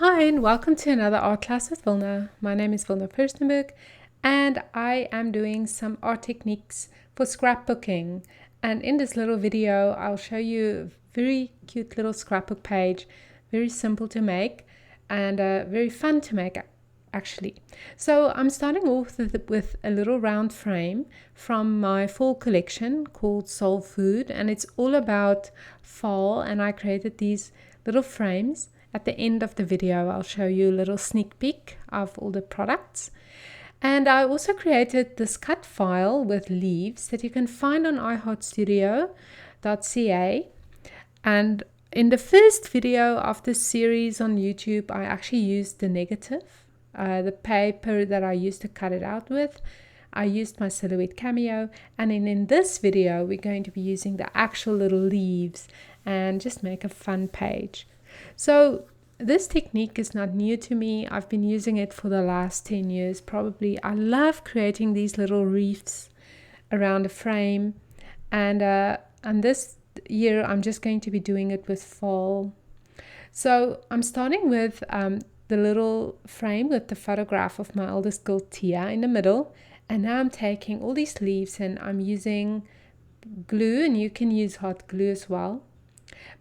Hi, and welcome to another art class with Wilna. My name is Wilna Furstenberg, and I am doing some art techniques for scrapbooking. And in this little video, I'll show you a very cute little scrapbook page, very simple to make and very fun to make actually. So I'm starting off with a little round frame from my fall collection called Soul Food, and it's all about fall, and I created these little frames. At the end of the video, I'll show you a little sneak peek of all the products. And I also created this cut file with leaves that you can find on iheartstudio.ca. And in the first video of this series on YouTube, I actually used the negative, the paper that I used to cut it out with. I used my silhouette cameo, and in this video, we're going to be using the actual little leaves and just make a fun page. So this technique is not new to me. I've been using it for the last 10 years probably. I love creating these little reefs around a frame, and this year I'm just going to be doing it with fall. So I'm starting with the little frame with the photograph of my oldest girl Tia in the middle, and now I'm taking all these leaves and I'm using glue, and you can use hot glue as well.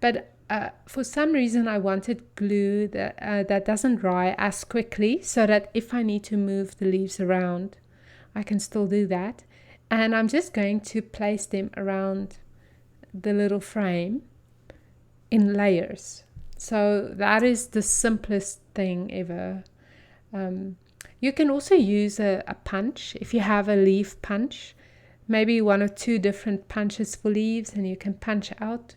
But for some reason I wanted glue that doesn't dry as quickly, so that if I need to move the leaves around, I can still do that. And I'm just going to place them around the little frame in layers. So that is the simplest thing ever. You can also use a punch if you have a leaf punch, maybe one or two different punches for leaves, and you can punch out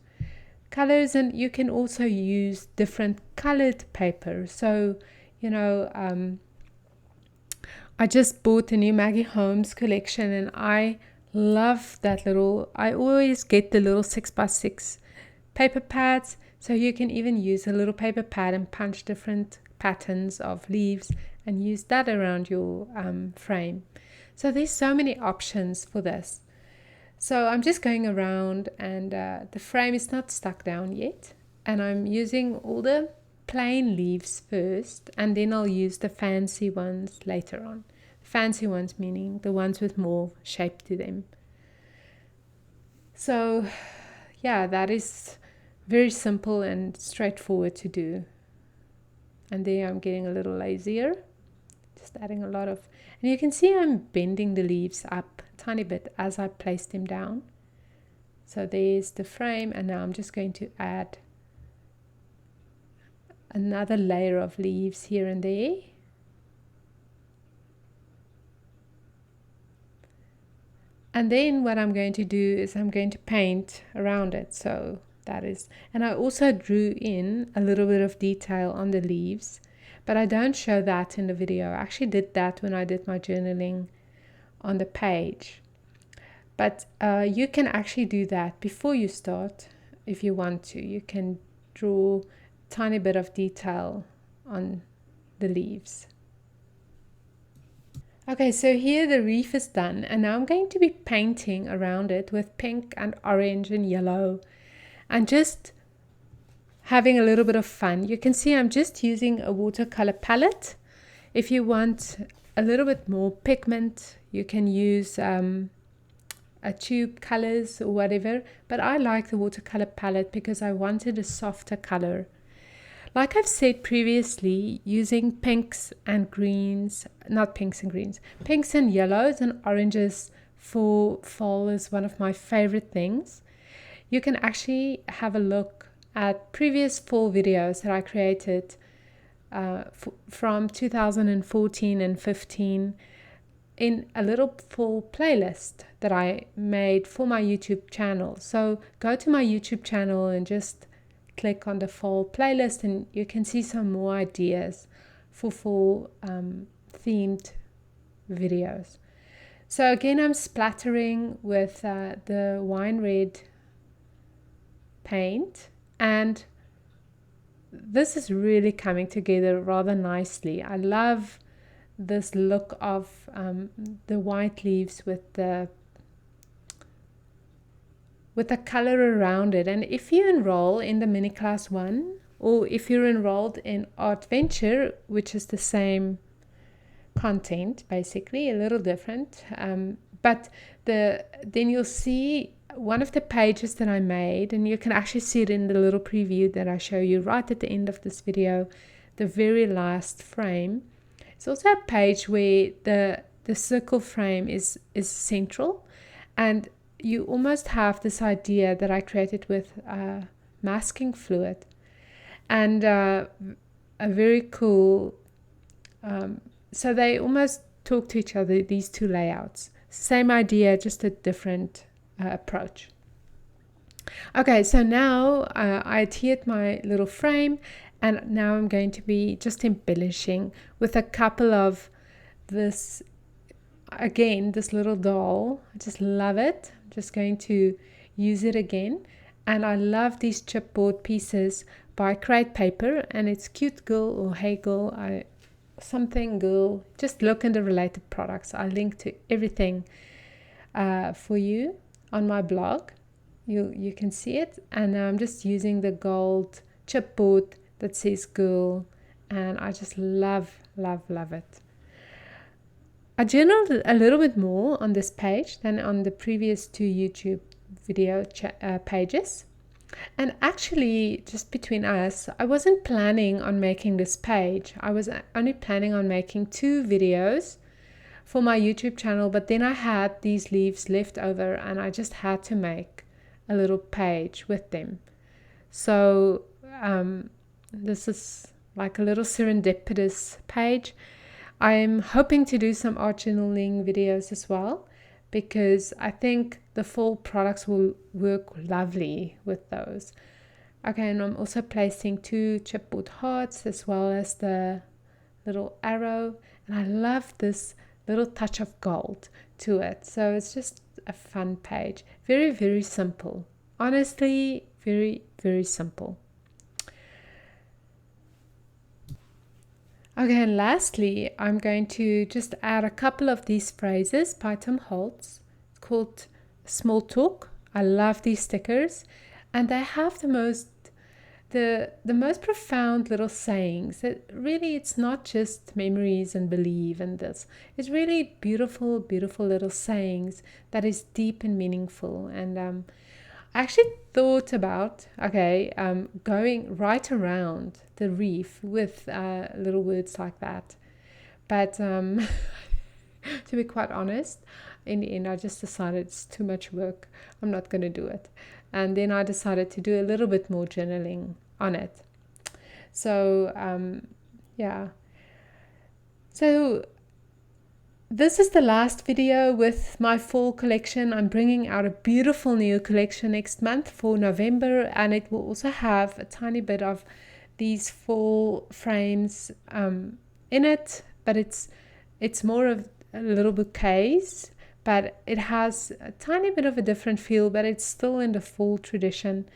colors, and you can also use different colored paper. So I just bought the new Maggie Holmes collection, and I love that I always get the little 6x6 paper pads, so you can even use a little paper pad and punch different patterns of leaves and use that around your frame. So there's so many options for this. So I'm just going around, and the frame is not stuck down yet, and I'm using all the plain leaves first, and then I'll use the fancy ones later on. Fancy ones meaning the ones with more shape to them. So yeah, that is very simple and straightforward to do. And there I'm getting a little lazier, just adding a lot of, and you can see I'm bending the leaves up a tiny bit as I place them down. So there's the frame, and now I'm just going to add another layer of leaves here and there. And then what I'm going to do is I'm going to paint around it. So that is, and I also drew in a little bit of detail on the leaves, but I don't show that in the video. I actually did that when I did my journaling on the page. But you can actually do that before you start if you want to. You can draw a tiny bit of detail on the leaves. Okay, so here the reef is done, and now I'm going to be painting around it with pink and orange and yellow, and just having a little bit of fun. You can see I'm just using a watercolor palette. If you want a little bit more pigment, you can use a tube colors or whatever, but I like the watercolor palette because I wanted a softer color. Like I've said previously, using pinks and greens, not pinks and greens, pinks and yellows and oranges for fall is one of my favorite things. You can actually have a look at previous fall videos that I created from 2014 and 15 in a little fall playlist that I made for my YouTube channel. So go to my YouTube channel and just click on the fall playlist, and you can see some more ideas for fall themed videos. So again, I'm splattering with the wine red paint, and this is really coming together rather nicely. I love this look of the white leaves with the color around it. And if you enroll in the mini class 1 or if you're enrolled in Art Venture, which is the same content, basically a little different, but then you'll see one of the pages that I made, and you can actually see it in the little preview that I show you right at the end of this video, the very last frame. It's also a page where the circle frame is central, and you almost have this idea that I created with masking fluid, and a very cool, so they almost talk to each other, these two layouts. Same idea, just a different approach. Okay, so now I adhered my little frame, and now I'm going to be just embellishing with a couple of this, again, this little doll. I just love it. I'm just going to use it again. And I love these chipboard pieces by Crate Paper, and it's Cute Girl or Hey Girl, something girl. Just look in the related products. I link to everything for you on my blog. You can see it, and I'm just using the gold chipboard that says girl, and I just love it. I journaled a little bit more on this page than on the previous two YouTube video pages. And actually, just between us, I wasn't planning on making this page. I was only planning on making 2 videos for my YouTube channel, but then I had these leaves left over, and I just had to make a little page with them. So this is like a little serendipitous page. I'm hoping to do some art journaling videos as well, because I think the full products will work lovely with those. Okay, and I'm also placing 2 chipboard hearts as well as the little arrow, and I love this little touch of gold to it. So it's just a fun page. Very, very simple. Honestly, very, very simple. Okay, and lastly, I'm going to just add a couple of these phrases by Tom Holtz. It's called Small Talk. I love these stickers, and they have the most profound little sayings. That really, it's not just memories and believe and this. It's really beautiful, beautiful little sayings that is deep and meaningful. And I actually thought about going right around the reef with little words like that, but to be quite honest, in the end I just decided it's too much work. I'm not going to do it, and then I decided to do a little bit more journaling on it. So so this is the last video with my fall collection. I'm bringing out a beautiful new collection next month for November, and it will also have a tiny bit of these fall frames in it, but it's more of a little bouquets, but it has a tiny bit of a different feel, but it's still in the fall tradition,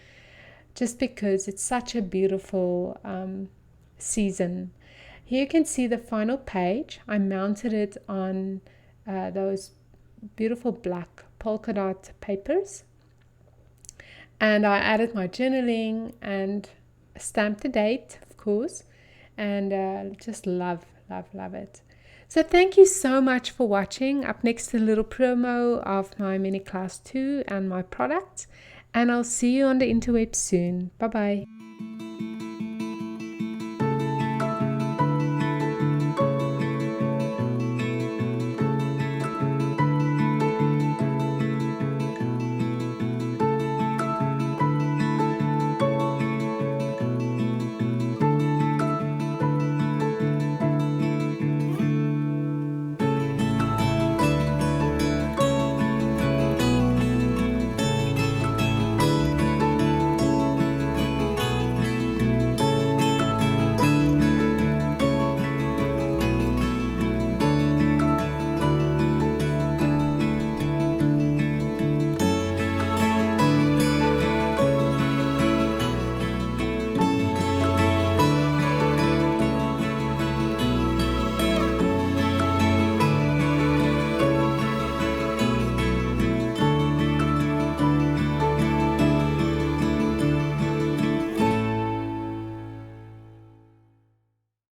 just because it's such a beautiful season. Here you can see the final page. I mounted it on those beautiful black polka dot papers, and I added my journaling and stamped the date, of course, and just love it. So thank you so much for watching. Up next, a little promo of my mini class 2 and my products, and I'll see you on the interweb soon. Bye bye.